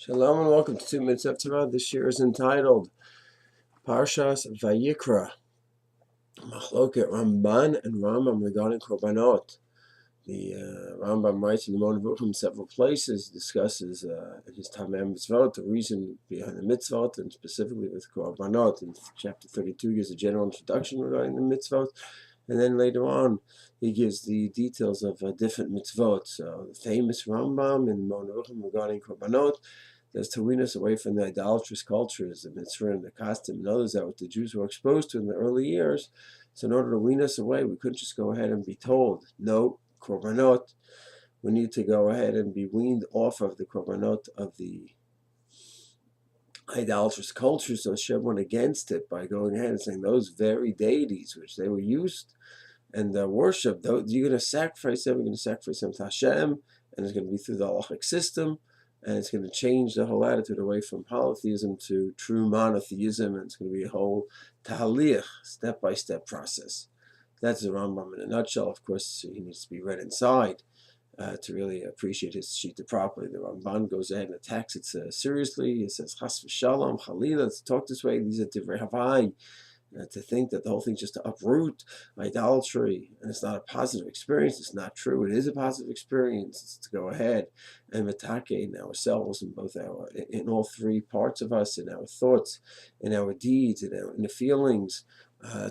Shalom and welcome to 2 Minutes of Torah. This year is entitled Parshat Vayikra. Machloket Ramban and Rambam regarding Korbanot. The Rambam writes in the Maimonidean in several places, discusses in his Tamam mitzvot, the reason behind the mitzvot, and specifically with Korbanot. In chapter 32 gives a general introduction regarding the mitzvot, and then later on he gives the details of different mitzvot. So the famous Rambam in the Maimonidean regarding Korbanot is to wean us away from the idolatrous cultures, the mitzvah and the custom and others that the Jews were exposed to in the early years. So in order to wean us away, we couldn't just go ahead and be told, no, Korbanot. We need to go ahead and be weaned off of the Korbanot of the idolatrous cultures. So Hashem went against it by going ahead and saying those very deities which they were used and worshipped, you're going to sacrifice them, you're going to sacrifice them to Hashem, and it's going to be through the halachic system. And it's going to change the whole attitude away from polytheism to true monotheism, and it's going to be a whole tahaliyah, step-by-step process. That's the Rambam in a nutshell. Of course, he needs to be read inside to really appreciate his shita properly. The Ramban goes ahead and attacks it seriously. He says, Chas v'shalom, Chalila, let's talk this way. These are divrei havai. To think that the whole thing's just to uproot idolatry and it's not a positive experience, it's not true. It is a positive experience. It's to go ahead and metake in ourselves, in all three parts of us, in our thoughts, in our deeds, in the feelings.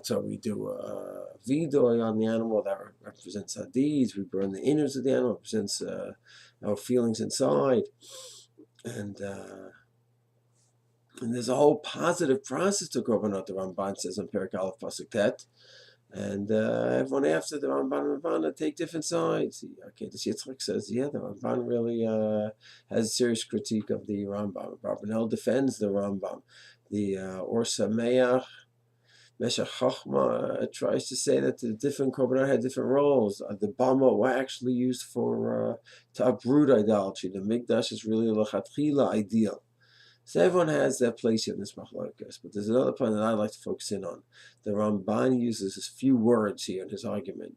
So we do a vidoy on the animal that represents our deeds. We burn the innards of the animal, represents our feelings inside, and there's a whole positive process to Korbanot, the Ramban says on Perek Aleph Pasuk Tet. And everyone after the Ramban and Ramban take different sides. Okay, the Yitzchak says, the Ramban really has a serious critique of the Rambam. Rabbi defends the Rambam. The Or Sameach, Meshach Chochma tries to say that the different Korbanot had different roles. The Bama were actually used for to uproot idolatry. The Mikdash is really l'chatchila ideal. So everyone has their place here in this Machloket, but there's another point that I'd like to focus in on. The Ramban uses a few words here in his argument.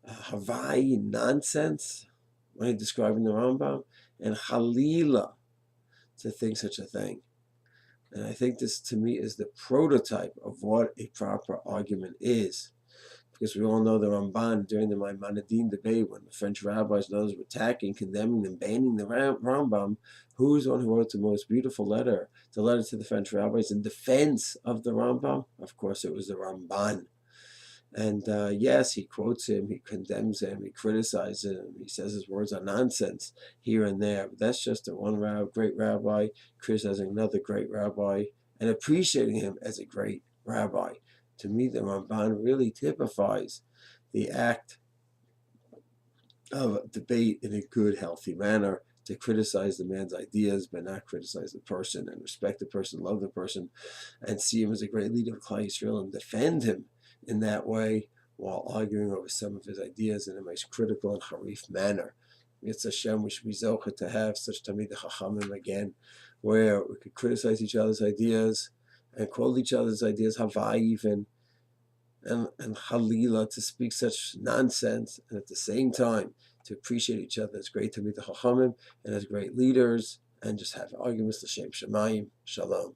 Havai, nonsense, when he's describing the Rambam, and Halila, to think such a thing. And I think this, to me, is the prototype of what a proper argument is. Because we all know the Ramban during the Maimonidean debate, when the French rabbis and others were attacking, condemning, and banning the Rambam, who was the one who wrote the most beautiful letter, the letter to the French rabbis in defense of the Rambam? Of course, it was the Ramban. And yes, he quotes him, he condemns him, he criticizes him, he says his words are nonsense here and there. But that's just one great rabbi criticizing another great rabbi and appreciating him as a great rabbi. To me, the Ramban really typifies the act of debate in a good, healthy manner, to criticize the man's ideas, but not criticize the person, and respect the person, love the person, and see him as a great leader of Klal Yisrael and defend him in that way while arguing over some of his ideas in a most critical and harif manner. It's Hashem, we should be zocheh to have such Tamid Chachamim again, where we could criticize each other's ideas, and call each other's ideas Havai even, and Halila, to speak such nonsense, and at the same time to appreciate each other as great Tamid Chachamim and as great leaders, and just have arguments l'shem Shamayim. Shalom.